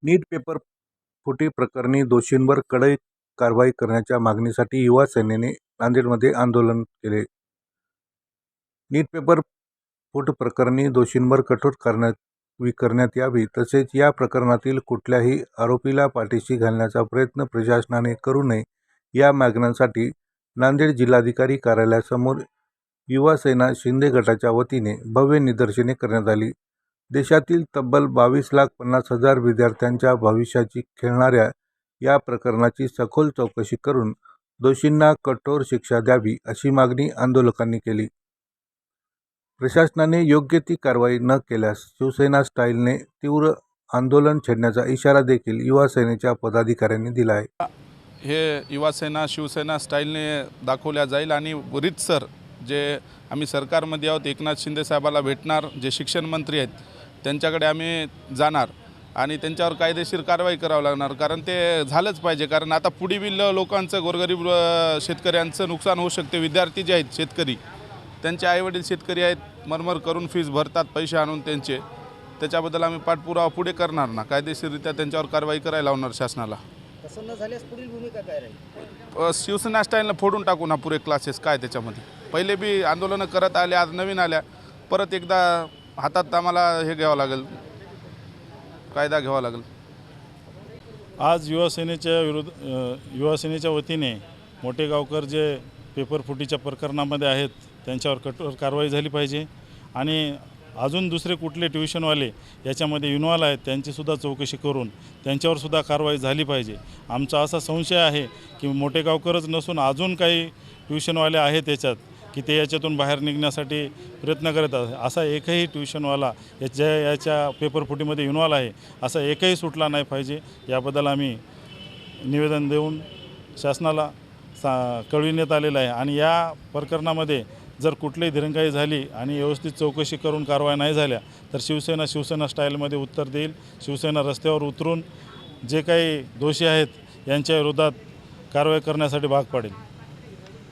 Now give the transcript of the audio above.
नीट paper फुटी प्रकरणी दोषींवर कडक कारवाई करण्याच्या मागणीसाठी युवा सेनेने नांदेडमध्ये आंदोलन केले. नीट पेपर फूट प्रकरणी दोषींवर कठोर करण्यात यावी तसेच या प्रकरणातील कुठल्याही आरोपीला पाठीशी घालण्याचा प्रयत्न प्रशासनाने करू नये या मागण्यांसाठी नांदेड जिल्हाधिकारी कार्यालयासमोर युवा सेना शिंदे गटाच्या वतीने भव्य निदर्शने करण्यात आली. देशातील तब्बल 22,50,000 विद्यार्थ्यांच्या भविष्याची खेळणाऱ्या या प्रकरणाची सखोल चौकशी करून दोषींना कठोर शिक्षा द्यावी अशी मागणी आंदोलकांनी केली. प्रशासनाने योग्य ती कारवाई न केल्यास शिवसेना स्टाईलने तीव्र आंदोलन छेडण्याचा इशारा देखील युवा सेनेच्या पदाधिकाऱ्यांनी दिला आहे. हे युवा सेना शिवसेना स्टाईलने दाखवल्या जाईल आणि रीतसर जे आम्ही सरकारमध्ये आहोत एकनाथ शिंदे साहेबाला भेटणार, जे शिक्षण मंत्री आहेत त्यांच्याकडे आम्ही जाणार आणि त्यांच्यावर कायदेशीर कारवाई करावं लागणार, कारण ते झालंच पाहिजे. कारण आता पुढील लोकांचं गोरगरीब शेतकऱ्यांचं नुकसान होऊ शकते. विद्यार्थी जे आहेत शेतकरी, त्यांचे आईवडील शेतकरी आहेत, मरमर करून फीस भरतात पैसे आणून त्यांचे, त्याच्याबद्दल आम्ही पाठपुरावा पुढे करणार ना, कायदेशीररित्या त्यांच्यावर कारवाई करायला लावणार शासनाला. तसं न झाल्यास पुढील भूमिका काय राहील? शिवसेना स्टाईलनं फोडून टाकू ना पुरे क्लासेस. काय त्याच्यामध्ये पहिले बी आंदोलनं करत आले, आज नवीन आल्या, परत एकदा हातात आम्हाला हे घ्यावं लागेल, कायदा घ्यावा लागेल. आज युवा सेनेच्या वतीने मोठेगावकर जे पेपर फुटीच्या प्रकरणामध्ये आहेत त्यांच्यावर कठोर कारवाई झाली पाहिजे आणि अजून दुसरे कुठले ट्युशनवाले याच्यामध्ये इन्व्हॉल्व आहेत त्यांचीसुद्धा चौकशी करून त्यांच्यावरसुद्धा कारवाई झाली पाहिजे. आमचा असा संशय आहे की मोठेगावकरच नसून अजून काही ट्युशनवाले आहेत याच्यात की ते याच्यातून बाहेर निघण्यासाठी प्रयत्न करत आहेत. असा एकही ट्युशनवाला याच्या पेपर फुटीमध्ये इन्व्हॉल्व आहे असा एकही सुटला नाही पाहिजे. याबद्दल आम्ही निवेदन देऊन शासनाला कळविण्यात आलेलं आहे आणि या प्रकरणामध्ये जर कुठलीही दिरंगाई झाली आणि व्यवस्थित चौकशी करून कारवाई नाही झाल्या तर शिवसेना स्टाईलमध्ये उत्तर देईल. शिवसेना रस्त्यावर उतरून जे काही दोषी आहेत यांच्या विरोधात कारवाई करण्यासाठी भाग पाडेल.